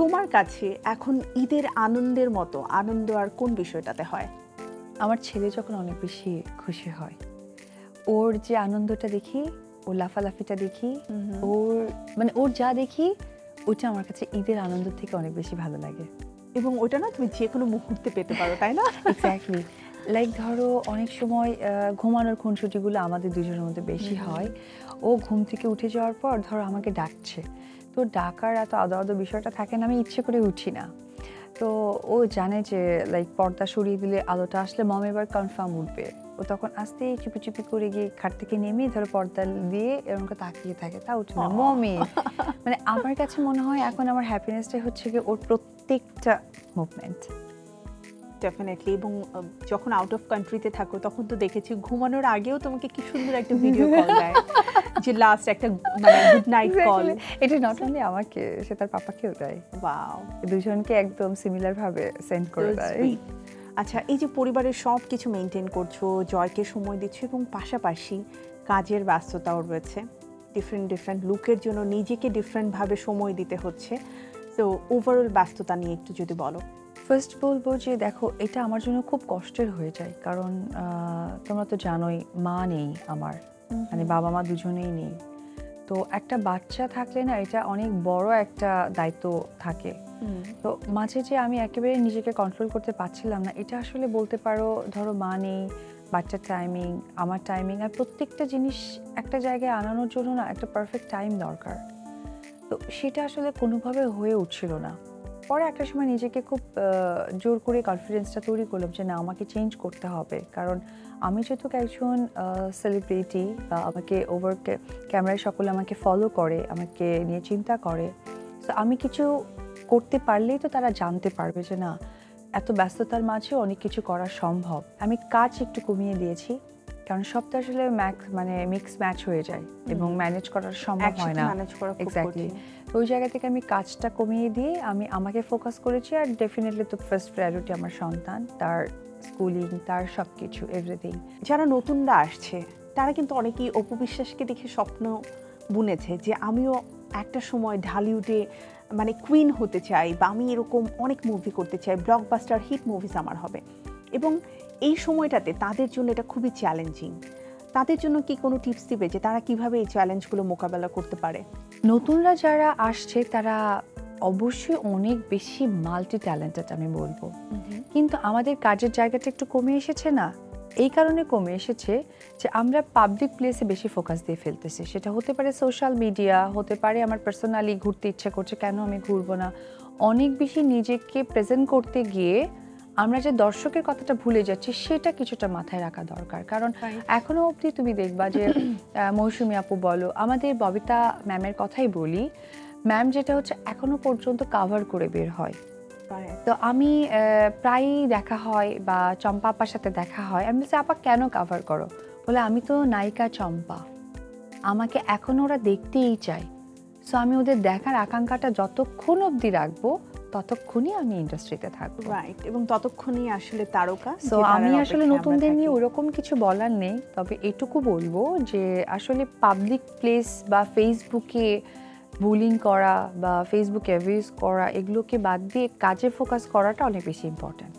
তোমার কাছে এখন ঈদের আনন্দের মতো আনন্দ আর কোন বিষয়টাতে হয়? আমার ছেলে যখন অনেক বেশি খুশি হয়, ওর যে আনন্দটা দেখি, ওর লাফালাফিটা দেখি, ওর যা দেখি ওটা আমার কাছে ঈদের আনন্দ থেকে অনেক বেশি ভালো লাগে। এবং ওটা না তুমি যে কোনো মুহূর্তে পেতে পারো, তাই না? এক্স্যাক্টলি। লাইক ধরো অনেক সময় ঘুমানোর খুনসুটিগুলো আমাদের দুজনের মধ্যে বেশি হয়। ও ঘুম থেকে উঠে যাওয়ার পর ধরো আমাকে ডাকছে, তো ডাকার এত আদো আদো বিষয়টা থাকে না, আমি ইচ্ছে করে উঠি না। তো ও জানে যে লাইক পর্দা সরিয়ে দিলে আলোটা আসলে মম এবার কনফার্ম উঠবে। ও তখন আস্তে চুপি চুপি করে গিয়ে খাট থেকে নেমে ধরো পর্দা দিয়ে এরকম তাকিয়ে থাকে, তা উঠে না মমি। মানে আমার কাছে মনে হয় এখন আমার হ্যাপিনেসটাই হচ্ছে কি ওর প্রত্যেকটা মুভমেন্ট। ডেফিনেটলি। এবং যখন আউট অফ কান্ট্রিতে থাকো তখন তো দেখেছি ঘুমানোর আগেও তোমাকে কি সুন্দর একটা ভিডিও কল দেয়, যে লাস্ট একটা মানে গুড নাইট কল। এটা নট অনলি আমাকে, সে তার পাপাকেও দেয়। ওয়াও, দুজনকে একদম সিমিলার ভাবে সেন্ড করে দেয়। আচ্ছা, এই যে পরিবারের সব কিছু মেনটেন করছো, জয়কে সময় দিচ্ছ এবং পাশাপাশি কাজের ব্যস্ততাও রয়েছে, ডিফারেন্ট লুকের জন্য নিজেকে ডিফারেন্টভাবে সময় দিতে হচ্ছে, তো ওভারঅল ব্যস্ততা নিয়ে একটু যদি বলো। ফার্স্ট বলবো যে দেখো এটা আমার জন্য খুব কষ্টের হয়ে যায়, কারণ তোমরা তো জানোই মা নেই আমার, মানে বাবা মা দুজনেই নেই। তো একটা বাচ্চা থাকলে না এটা অনেক বড় একটা দায়িত্ব থাকে। তো মাঝে যে আমি একেবারে নিজেকে কন্ট্রোল করতে পারছিলাম না, এটা আসলে বলতে পারো ধরো মা নেই, বাচ্চার টাইমিং, আমার টাইমিং, আর প্রত্যেকটা জিনিস একটা জায়গায় আনানোর জন্য না একটা পারফেক্ট টাইম দরকার। তো সেটা আসলে কোনোভাবে হয়ে উঠছিল না। পরে একটা সময় নিজেকে খুব জোর করে কনফিডেন্সটা তৈরি করলাম যে না, আমাকে চেঞ্জ করতে হবে, কারণ আমি যেহেতু একজন সেলিব্রিটি বা আমাকে ওভার ক্যামেরায় সকলে আমাকে ফলো করে, আমাকে নিয়ে চিন্তা করে, তো আমি কিছু করতে পারলেই তো তারা জানতে পারবে যে না, এত ব্যস্ততার মাঝে অনেক কিছু করা সম্ভব। আমি কাজ একটু কমিয়ে দিয়েছি, কারণ সবটা আসলে মানে মিক্স ম্যাচ হয়ে যায় এবং ম্যানেজ করার সম্ভব হয় না। এক্স্যাক্টলি। ওই জায়গা থেকে আমি কাজটা কমিয়ে দিয়ে আমি আমাকে ফোকাস করেছি। আর ডেফিনেটলি তো ফার্স্ট প্রায়োরিটি আমার সন্তান, তার স্কুলিং, তার সব কিছু, এভরিথিং। যারা নতুনরা আসছে তারা কিন্তু অনেকেই অপু বিশ্বাসকে দেখে স্বপ্ন বুনেছে যে আমিও একটা সময় ঢালিউডে মানে কুইন হতে চাই, বা আমি এরকম অনেক মুভি করতে চাই, ব্লকবাস্টার হিট মুভিজ আমার হবে। এবং এই সময়টাতে তাদের জন্য এটা খুবই চ্যালেঞ্জিং। তাদের জন্য কি কোনো টিপস দিবে যে তারা কিভাবে এই চ্যালেঞ্জগুলো মোকাবেলা করতে পারে? নতুনরা যারা আসছে তারা অবশ্যই অনেক বেশি মাল্টি ট্যালেন্টেড আমি বলবো, কিন্তু আমাদের কাজের জায়গাটা একটু কমে এসেছে না। এই কারণে কমে এসেছে যে আমরা পাবলিক প্লেসে বেশি ফোকাস দিয়ে ফেলতেছি। সেটা হতে পারে সোশ্যাল মিডিয়া, হতে পারে আমার পার্সোনালি ঘুরতে ইচ্ছে করছে, কেন আমি ঘুরবো না। অনেক বেশি নিজেকে প্রেজেন্ট করতে গিয়ে আমরা যে দর্শকের কথাটা ভুলে যাচ্ছি, সেটা কিছুটা মাথায় রাখা দরকার। কারণ এখনো অবধি তুমি দেখবা যে মৌসুমী আপু বলো, আমাদের ববিতা ম্যামের কথাই বলি, ম্যাম যেটা হচ্ছে এখনো পর্যন্ত কাভার করে বের হয়। তো আমি প্রায়ই দেখা হয় বা চম্পা আপার সাথে দেখা হয়, আমি বলছি আপা কেন কাভার করো? বলে আমি তো নায়িকা চম্পা, আমাকে এখন ওরা দেখতেই চায়। সো আমি ওদের দেখার আকাঙ্ক্ষাটা যতক্ষণ অবধি রাখবো ততক্ষণই আমি ইন্ডাস্ট্রিতে থাকবো। রাইট, এবং ততক্ষণই আসলে তারকা। সো আমি আসলে নতুনদের নিয়ে ওরকম কিছু বলার নেই, তবে এটুকু বলবো যে আসলে পাবলিক প্লেস বা ফেসবুকে বুলিং করা বা ফেসবুকে অ্যাবিউজ করা, এগুলোকে বাদ দিয়ে কাজে ফোকাস করাটা অনেক বেশি ইম্পর্ট্যান্ট।